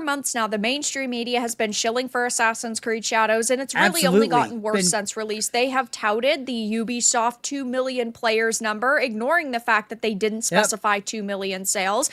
for months now, the mainstream media has been shilling for Assassin's Creed Shadows, and it's really only Absolutely. gotten worse since release. They have touted the Ubisoft 2 million players number, ignoring the fact that they didn't Yep. specify 2 million sales.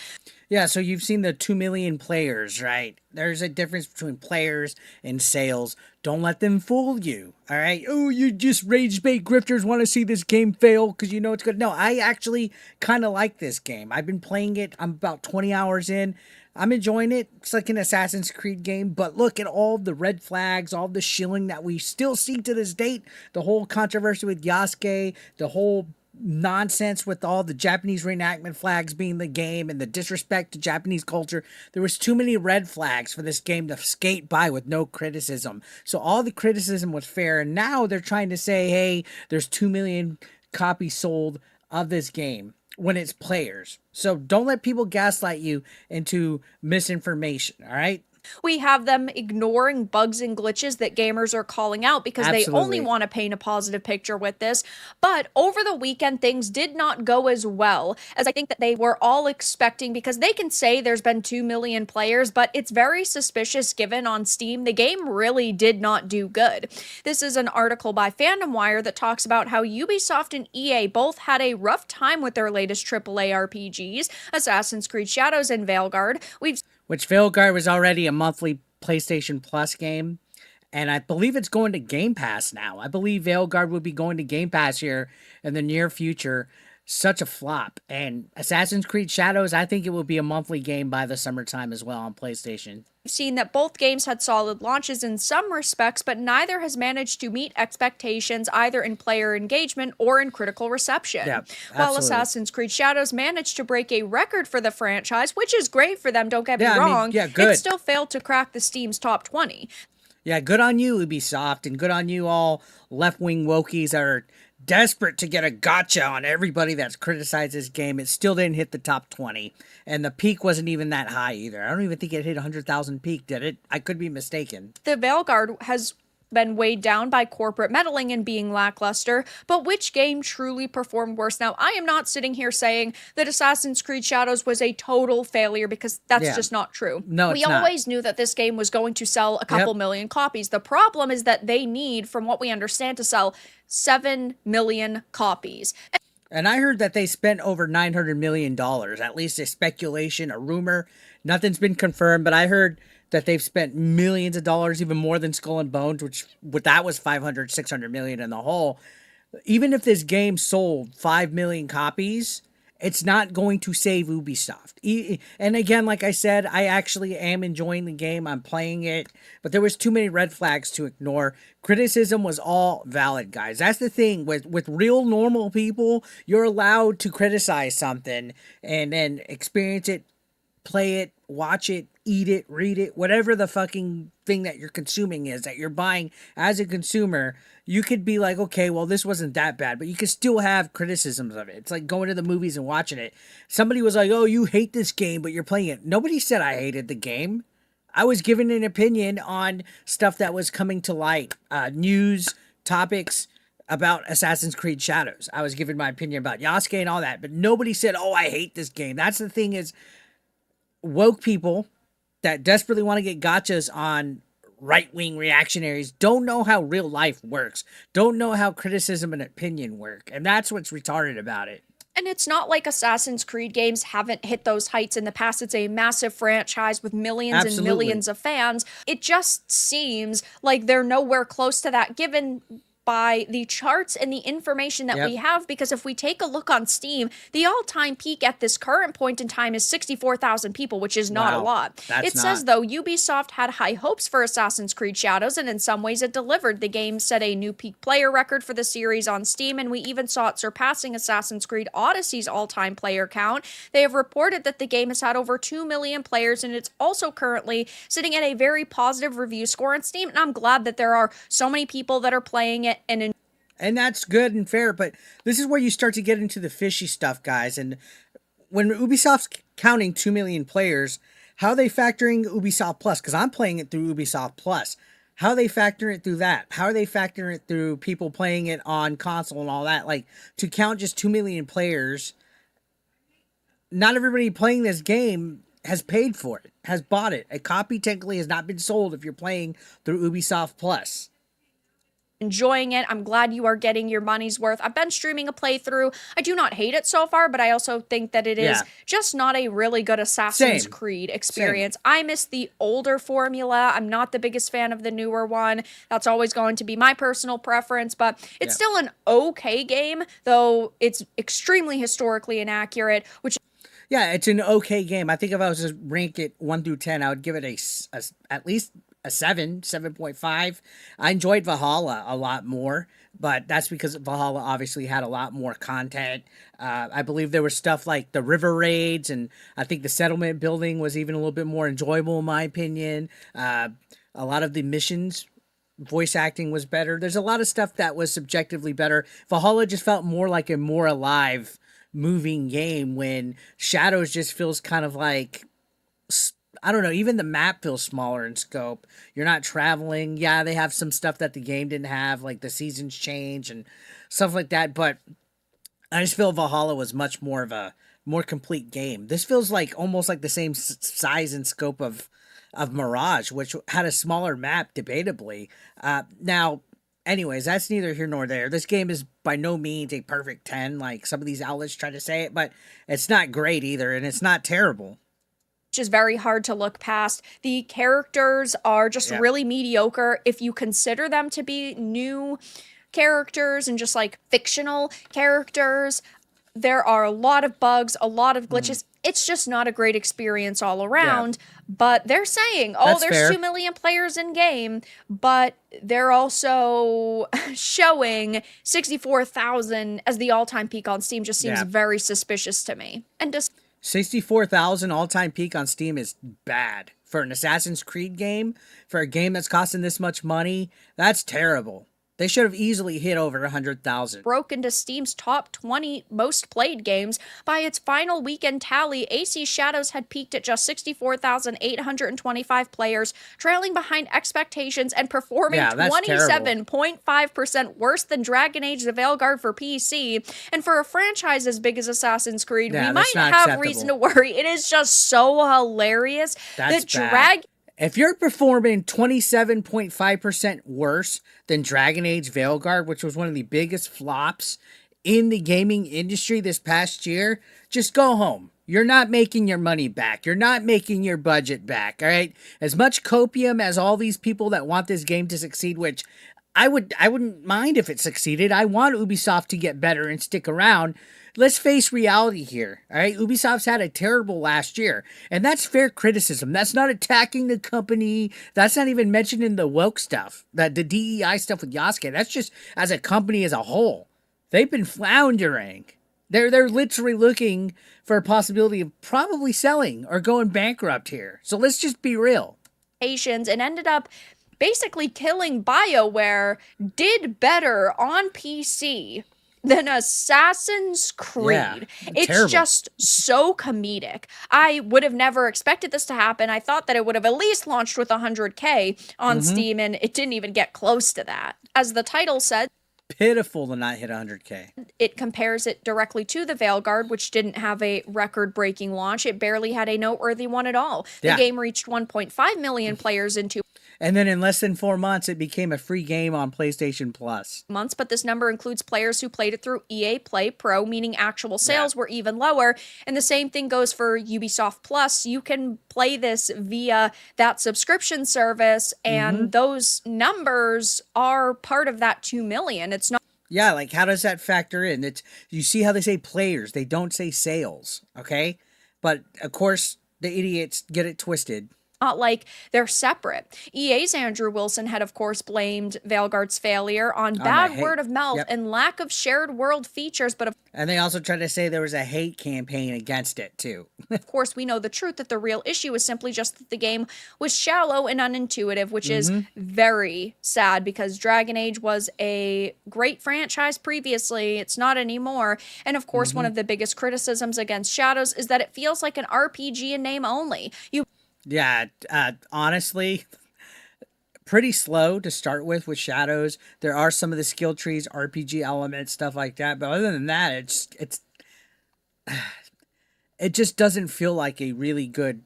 Yeah, so you've seen the 2 million players, right? There's a difference between players and sales. Don't let them fool you, all right? Oh, you just rage bait grifters want to see this game fail because you know it's good. No, I actually kind of like this game. I've been playing it. I'm about 20 hours in. I'm enjoying it. It's like an Assassin's Creed game, but look at all the red flags, all the shilling that we still see to this date. The whole controversy with Yasuke, the whole nonsense with all the Japanese reenactment flags being the game and the disrespect to Japanese culture. There was too many red flags for this game to skate by with no criticism. So all the criticism was fair, and now they're trying to say, hey, there's 2 million copies sold of this game when it's players. So don't let people gaslight you into misinformation, all right? We have them ignoring bugs and glitches that gamers are calling out because they only Absolutely. want to paint a positive picture with this. But over the weekend, things did not go as well as I think that they were all expecting, because they can say there's been 2 million players, but it's very suspicious given on Steam the game really did not do good. This is an article by Fandom Wire that talks about how Ubisoft and EA both had a rough time with their latest AAA RPGs, Assassin's Creed Shadows and Veilguard. Which Veilguard was already a monthly PlayStation Plus game. And I believe it's going to Game Pass now. I believe Veilguard will be going to Game Pass here in the near future. Such a flop. And Assassin's Creed Shadows, I think it will be a monthly game by the summertime as well on PlayStation. Seen that both games had solid launches in some respects, but neither has managed to meet expectations either in player engagement or in critical reception. Yeah, While absolutely. Assassin's Creed Shadows managed to break a record for the franchise, which is great for them, don't get me Yeah, I mean, wrong, yeah, good. it still failed to crack the Steam's top 20. Yeah, good on you, Ubisoft, and good on you all left-wing wokies that are desperate to get a gotcha on everybody that's criticized this game. It still didn't hit the top 20, and the peak wasn't even that high either. I don't even think it hit 100,000 peak, did it? I could be mistaken. The Veilguard has been weighed down by corporate meddling and being lackluster, but which game truly performed worse? Now, I am not sitting here saying that Assassin's Creed Shadows was a total failure, because that's just not true. No, we it's not. always knew that this game was going to sell a couple million copies. The problem is that they need, from what we understand, to sell 7 million copies. And I heard that they spent over $900 million, at least a speculation, a rumor. Nothing's been confirmed, but I heard that they've spent millions of dollars, even more than Skull and Bones, which that was 500, 600 million in the whole. Even if this game sold 5 million copies, it's not going to save Ubisoft. And again, like I said, I actually am enjoying the game. I'm playing it, but there was too many red flags to ignore. Criticism was all valid, guys. That's the thing with real normal people. You're allowed to criticize something and then experience it, play it, watch it, eat it, read it, whatever the fucking thing that you're consuming is that you're buying as a consumer. You could be like, okay, well, this wasn't that bad, but you could still have criticisms of it. It's like going to the movies and watching it. Somebody was like, oh, you hate this game, but you're playing it. Nobody said I hated the game. I was giving an opinion on stuff that was coming to light, news, topics about Assassin's Creed Shadows. I was giving my opinion about Yasuke and all that, but nobody said, oh, I hate this game. That's the thing is, woke people that desperately want to get gotchas on right-wing reactionaries don't know how real life works, don't know how criticism and opinion work, and that's what's retarded about it. And it's not like Assassin's Creed games haven't hit those heights in the past. It's a massive franchise with millions and millions of fans. It just seems like they're nowhere close to that, given by the charts and the information that we have, because if we take a look on Steam, the all-time peak at this current point in time is 64,000 people, which is not a lot. It says, though, Ubisoft had high hopes for Assassin's Creed Shadows, and in some ways it delivered. The game set a new peak player record for the series on Steam, and we even saw it surpassing Assassin's Creed Odyssey's all-time player count. They have reported that the game has had over 2 million players, and it's also currently sitting at a very positive review score on Steam, and I'm glad that there are so many people that are playing it. And that's good and fair, but this is where you start to get into the fishy stuff, guys. And when Ubisoft's counting 2 million players, how are they factoring Ubisoft Plus? Because I'm playing it through Ubisoft Plus. How are they factoring it through that? How are they factoring it through people playing it on console and all that? Like, to count just 2 million players, not everybody playing this game has paid for it, has bought it. A copy technically has not been sold if you're playing through Ubisoft Plus. Enjoying it. I'm glad you are getting your money's worth. I've been streaming a playthrough. I do not hate it so far, but I also think that it is just not a really good Assassin's Creed experience. I miss the older formula. I'm not the biggest fan of the newer one. That's always going to be my personal preference, but it's still an okay game, though it's extremely historically inaccurate, which yeah, it's an okay game. I think if I was to rank it 1 through 10, I would give it at least a 7.5. I enjoyed Valhalla a lot more, but that's because Valhalla obviously had a lot more content. I believe there was stuff like the river raids, and I think the settlement building was even a little bit more enjoyable in my opinion. A lot of the missions, voice acting was better. There's a lot of stuff that was subjectively better. Valhalla just felt more like a more alive, moving game, when Shadows just feels kind of like, I don't know, even the map feels smaller in scope. You're not traveling. Yeah, they have some stuff that the game didn't have, like the seasons change and stuff like that, but I just feel Valhalla was much more of a more complete game. This feels like almost like the same size and scope of Mirage, which had a smaller map, debatably. Now, anyways, that's neither here nor there. This game is by no means a perfect 10, like some of these outlets try to say it, but it's not great either, and it's not terrible. which is very hard to look past. The characters are just really mediocre. If you consider them to be new characters and just like fictional characters, there are a lot of bugs, a lot of glitches. It's just not a great experience all around. But they're saying, oh, That's there's fair. 2 million players in game, but they're also showing 64,000 as the all-time peak on Steam. Just seems very suspicious to me. And just 64,000 all-time peak on Steam is bad for an Assassin's Creed game. For a game that's costing this much money, that's terrible. They should have easily hit over 100,000. broke into Steam's top 20 most played games. By its final weekend tally, AC Shadows had peaked at just 64,825 players, trailing behind expectations and performing 27.5% worse than Dragon Age The Veilguard for PC. And for a franchise as big as Assassin's Creed, we might have reason to worry. It is just so hilarious that Dragon... If you're performing 27.5% worse than Dragon Age Veilguard, which was one of the biggest flops in the gaming industry this past year, just go home. You're not making your money back. You're not making your budget back, all right? As much copium as all these people that want this game to succeed, which I wouldn't mind if it succeeded. I want Ubisoft to get better and stick around. Let's face reality here, all right? Ubisoft's had a terrible last year, and that's fair criticism. That's not attacking the company. That's not even mentioning the woke stuff, the DEI stuff with Yasuke. That's just as a company as a whole. They've been floundering. They're literally looking for a possibility of probably selling or going bankrupt here. So let's just be real. And ended up basically killing BioWare, did better on PC than Assassin's Creed. Yeah, it's terrible. just so comedic. I would have never expected this to happen. I thought that it would have at least launched with 100K on Steam, and it didn't even get close to that. As the title said, pitiful to not hit 100K. It compares it directly to the Veilguard, which didn't have a record-breaking launch. It barely had a noteworthy one at all. The game reached 1.5 million players in 2 and then in less than 4 months, it became a free game on PlayStation Plus. months, but this number includes players who played it through EA Play Pro, meaning actual sales were even lower. And the same thing goes for Ubisoft Plus. You can play this via that subscription service, and those numbers are part of that 2 million. It's not. Yeah, like how does that factor in? It's, you see how they say players, they don't say sales, okay? But of course, the idiots get it twisted. Not like they're separate. EA's Andrew Wilson had, of course, blamed Veilguard's failure on bad word of mouth and lack of shared world features, but and they also tried to say there was a hate campaign against it, too. of course, we know the truth, that the real issue is simply just that the game was shallow and unintuitive, which is very sad because Dragon Age was a great franchise previously. It's not anymore. And of course, one of the biggest criticisms against Shadows is that it feels like an RPG in name only. Yeah, honestly, pretty slow to start with Shadows. There are some of the skill trees, RPG elements, stuff like that. But other than that, it just doesn't feel like a really good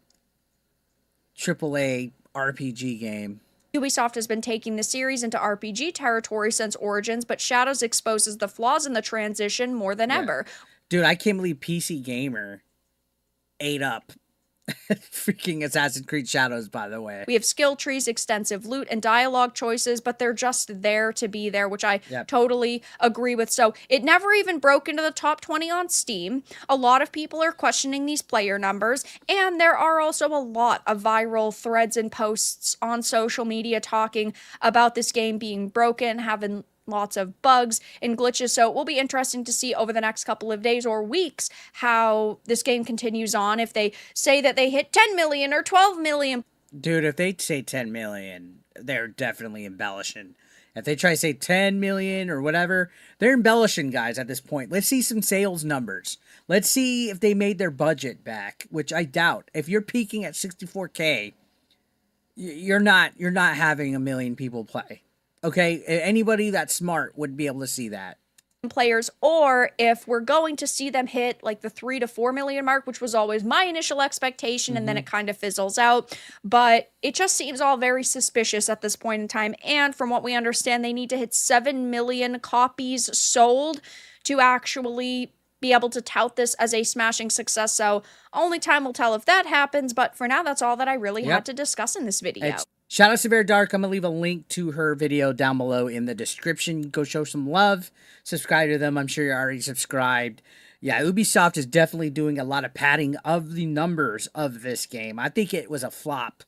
AAA RPG game. Ubisoft has been taking the series into RPG territory since Origins, but Shadows exposes the flaws in the transition more than ever. Dude, I can't believe PC Gamer ate up freaking Assassin's Creed Shadows, by the way. We have skill trees, extensive loot, and dialogue choices, but they're just there to be there, which I totally agree with. So it never even broke into the top 20 on Steam. A lot of people are questioning these player numbers, and there are also a lot of viral threads and posts on social media talking about this game being broken, having lots of bugs and glitches. So it will be interesting to see over the next couple of days or weeks how this game continues on. If they say that they hit 10 million or 12 million. Dude, if they say 10 million, they're definitely embellishing. If they try to say 10 million or whatever, they're embellishing, guys, at this point. Let's see some sales numbers. Let's see if they made their budget back, which I doubt. If you're peaking at 64K, you're not having a million people play. Okay, anybody that's smart would be able to see that. Players, or if we're going to see them hit like the 3 to 4 million mark, which was always my initial expectation, and then it kind of fizzles out. But it just seems all very suspicious at this point in time. And from what we understand, they need to hit 7 million copies sold to actually be able to tout this as a smashing success. So only time will tell if that happens. But for now, that's all that I really had to discuss in this video. Shout out to Veilguard. I'm going to leave a link to her video down below in the description. Go show some love. Subscribe to them. I'm sure you're already subscribed. Yeah, Ubisoft is definitely doing a lot of padding of the numbers of this game. I think it was a flop